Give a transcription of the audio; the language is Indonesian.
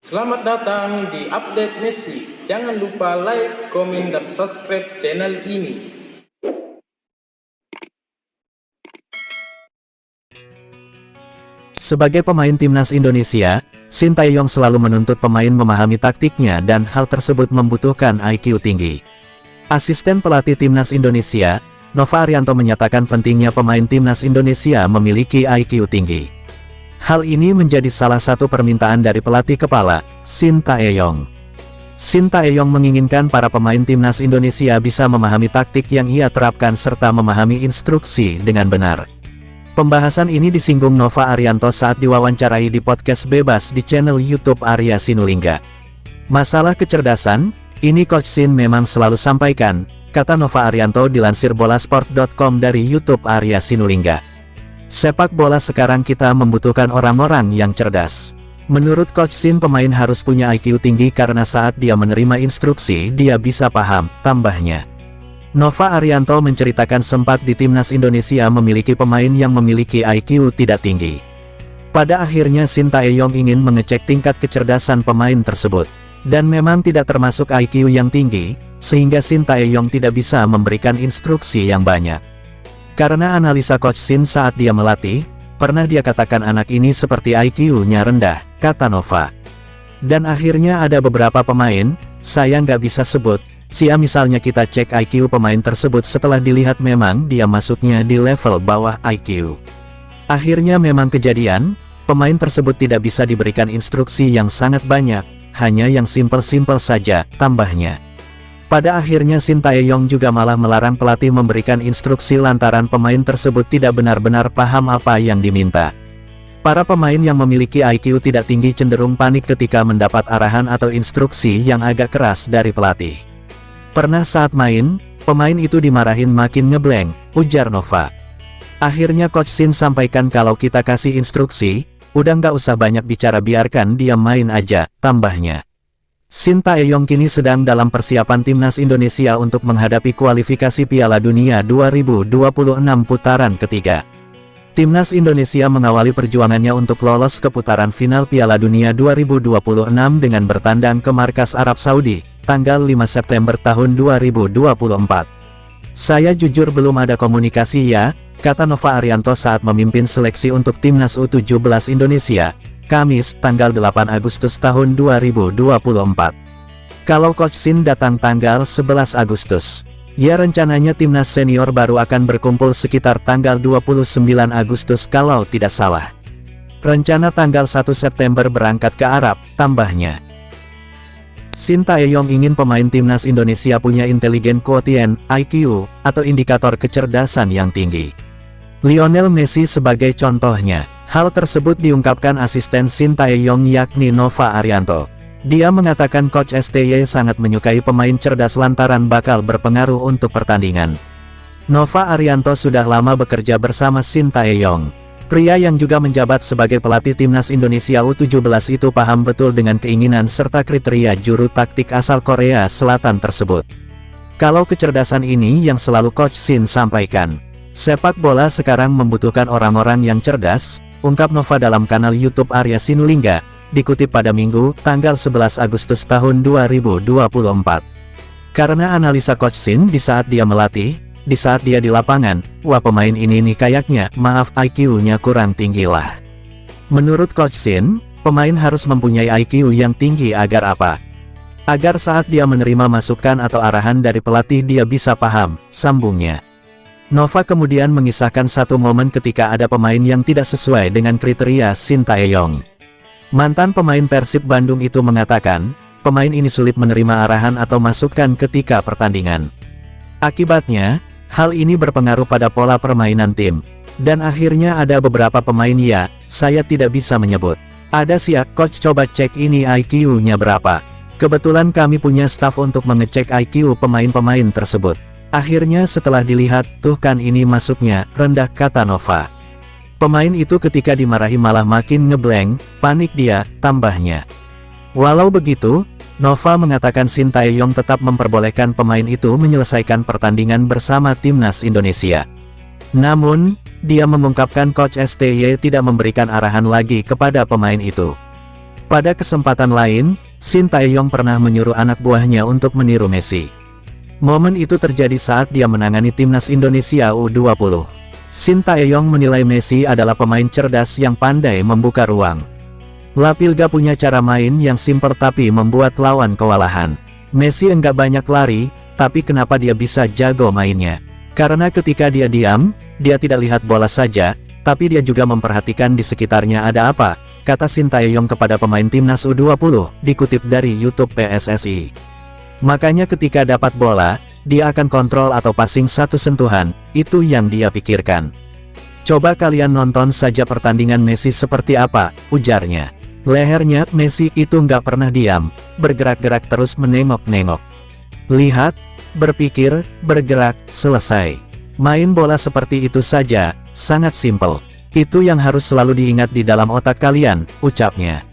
Selamat datang di Update Messi. Jangan lupa like, komen, dan subscribe channel ini. Sebagai pemain timnas Indonesia, Sintayong selalu menuntut pemain memahami taktiknya dan hal tersebut membutuhkan IQ tinggi. Asisten pelatih timnas Indonesia, Nova Arianto menyatakan pentingnya pemain timnas Indonesia memiliki IQ tinggi. Hal ini menjadi salah satu permintaan dari pelatih kepala, Sintayong. Sintayong menginginkan para pemain timnas Indonesia bisa memahami taktik yang ia terapkan serta memahami instruksi dengan benar. Pembahasan ini disinggung Nova Arianto saat diwawancarai di podcast bebas di channel YouTube Arya Sinulinga. Masalah kecerdasan, ini Coach Sin memang selalu sampaikan, kata Nova Arianto dilansir bolasport.com dari YouTube Arya Sinulinga. Sepak bola sekarang kita membutuhkan orang-orang yang cerdas. Menurut Coach Sin pemain harus punya IQ tinggi karena saat dia menerima instruksi dia bisa paham, tambahnya. Nova Arianto menceritakan sempat di timnas Indonesia memiliki pemain yang memiliki IQ tidak tinggi. Pada akhirnya Sintayong ingin mengecek tingkat kecerdasan pemain tersebut. Dan memang tidak termasuk IQ yang tinggi, sehingga Sintayong tidak bisa memberikan instruksi yang banyak. Karena analisa Coach Sin saat dia melatih, pernah dia katakan anak ini seperti IQ-nya rendah, kata Nova. Dan akhirnya ada beberapa pemain, saya nggak bisa sebut, misalnya kita cek IQ pemain tersebut setelah dilihat memang dia masuknya di level bawah IQ. Akhirnya memang kejadian, pemain tersebut tidak bisa diberikan instruksi yang sangat banyak, hanya yang simpel-simpel saja, tambahnya. Pada akhirnya Sintayong juga malah melarang pelatih memberikan instruksi lantaran pemain tersebut tidak benar-benar paham apa yang diminta. Para pemain yang memiliki IQ tidak tinggi cenderung panik ketika mendapat arahan atau instruksi yang agak keras dari pelatih. Pernah saat main, pemain itu dimarahin makin ngeblank, ujar Nova. Akhirnya Coach Sin sampaikan kalau kita kasih instruksi, udah nggak usah banyak bicara biarkan dia main aja, tambahnya. Sintayong kini sedang dalam persiapan timnas Indonesia untuk menghadapi kualifikasi Piala Dunia 2026 putaran ketiga. Timnas Indonesia mengawali perjuangannya untuk lolos ke putaran final Piala Dunia 2026 dengan bertandang ke markas Arab Saudi, tanggal 5 September tahun 2024. Saya jujur belum ada komunikasi ya, kata Nova Arianto saat memimpin seleksi untuk timnas U17 Indonesia, Kamis, tanggal 8 Agustus tahun 2024. Kalau Coach Sin datang tanggal 11 Agustus. Ya rencananya timnas senior baru akan berkumpul sekitar tanggal 29 Agustus kalau tidak salah. Rencana tanggal 1 September berangkat ke Arab, tambahnya. Sintayong ingin pemain timnas Indonesia punya intelijen quotient, IQ, atau indikator kecerdasan yang tinggi. Lionel Messi sebagai contohnya. Hal tersebut diungkapkan asisten Sintayong yakni Nova Arianto. Dia mengatakan Coach STY sangat menyukai pemain cerdas lantaran bakal berpengaruh untuk pertandingan. Nova Arianto sudah lama bekerja bersama Sintayong. Pria yang juga menjabat sebagai pelatih timnas Indonesia U17 itu paham betul dengan keinginan serta kriteria juru taktik asal Korea Selatan tersebut. Kalau kecerdasan ini yang selalu Coach Sin sampaikan. Sepak bola sekarang membutuhkan orang-orang yang cerdas, ungkap Nova dalam kanal YouTube Arya Sinulinga, dikutip pada Minggu, tanggal 11 Agustus tahun 2024. Karena analisa Coach Sin di saat dia melatih, di saat dia di lapangan, wah pemain ini nih kayaknya, maaf IQ-nya kurang tinggi lah. Menurut Coach Sin, pemain harus mempunyai IQ yang tinggi agar apa? Agar saat dia menerima masukan atau arahan dari pelatih dia bisa paham, sambungnya. Nova kemudian mengisahkan satu momen ketika ada pemain yang tidak sesuai dengan kriteria Sintayong. Mantan pemain Persib Bandung itu mengatakan, pemain ini sulit menerima arahan atau masukan ketika pertandingan. Akibatnya, hal ini berpengaruh pada pola permainan tim. Dan akhirnya ada beberapa pemain ya, saya tidak bisa menyebut. Ada sih ya, coach coba cek ini IQ-nya berapa. Kebetulan kami punya staf untuk mengecek IQ pemain-pemain tersebut. Akhirnya setelah dilihat, tuh kan ini masuknya, rendah, kata Nova. Pemain itu ketika dimarahi malah makin ngeblank, panik dia, tambahnya. Walau begitu, Nova mengatakan Sintayong tetap memperbolehkan pemain itu menyelesaikan pertandingan bersama timnas Indonesia. Namun, dia mengungkapkan Coach STY tidak memberikan arahan lagi kepada pemain itu. Pada kesempatan lain, Shin Tae-yong pernah menyuruh anak buahnya untuk meniru Messi. Momen itu terjadi saat dia menangani timnas Indonesia U20. Shin Tae-yong menilai Messi adalah pemain cerdas yang pandai membuka ruang. Lapilga punya cara main yang simpel tapi membuat lawan kewalahan. Messi enggak banyak lari, tapi kenapa dia bisa jago mainnya? Karena ketika dia diam, dia tidak lihat bola saja, tapi dia juga memperhatikan di sekitarnya ada apa, kata Shin Tae-yong kepada pemain timnas U20, dikutip dari YouTube PSSI. Makanya ketika dapat bola, dia akan kontrol atau passing satu sentuhan, itu yang dia pikirkan. Coba kalian nonton saja pertandingan Messi seperti apa, ujarnya. Lehernya Messi itu nggak pernah diam, bergerak-gerak terus menengok-nengok. Lihat, berpikir, bergerak, selesai. Main bola seperti itu saja, sangat simpel. Itu yang harus selalu diingat di dalam otak kalian, ucapnya.